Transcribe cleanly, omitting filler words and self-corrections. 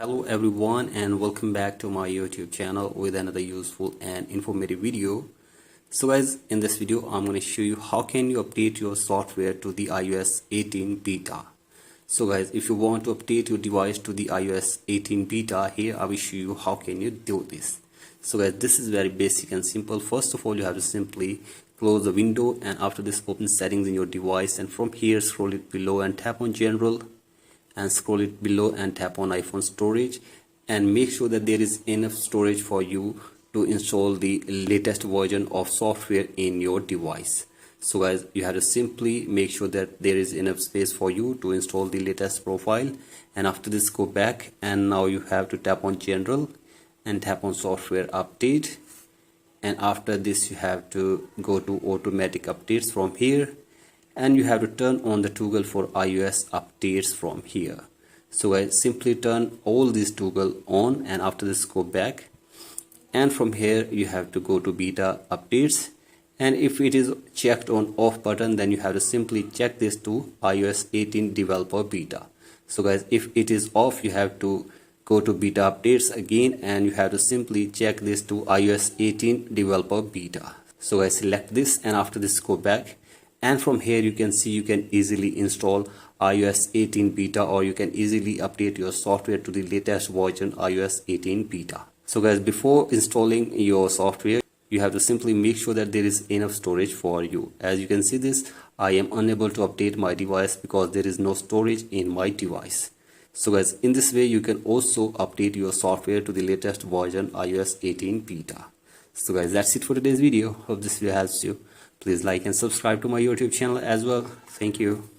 Hello everyone and welcome back to my YouTube channel with another useful and informative video. So guys, in this video I'm going to show you how can you update your software to the iOS 18 beta. So guys, if you want to update your device to the iOS 18 beta, here I will show you how can you do this. So guys, this is very basic and simple. First of all, you have to simply close the window, and after this open settings in your device, and from here scroll it below and tap on general, and scroll it below and tap on iPhone storage, and make sure that there is enough storage for you to install the latest version of software in your device. So guys, you have to simply make sure that there is enough space for you to install the latest profile, and after this go back, and now you have to tap on general and tap on software update, and after this you have to go to automatic updates from here, and you have to turn on the toggle for iOS updates from here. So I simply turn all these toggle on, and after this go back, and from here you have to go to beta updates, and if it is checked on off button, then you have to simply check this to iOS 18 developer beta. So guys, if it is off, you have to go to beta updates again, and you have to simply check this to iOS 18 developer beta. So I select this, and after this go back, and from here you can see you can easily install iOS 18 beta, or you can easily update your software to the latest version iOS 18 beta. So guys, before installing your software, you have to simply make sure that there is enough storage for you. As you can see this, I am unable to update my device because there is no storage in my device. So guys, in this way you can also update your software to the latest version iOS 18 beta. So guys, that's it for today's video. Hope this video helps you. Please like and subscribe to my YouTube channel as well. Thank you.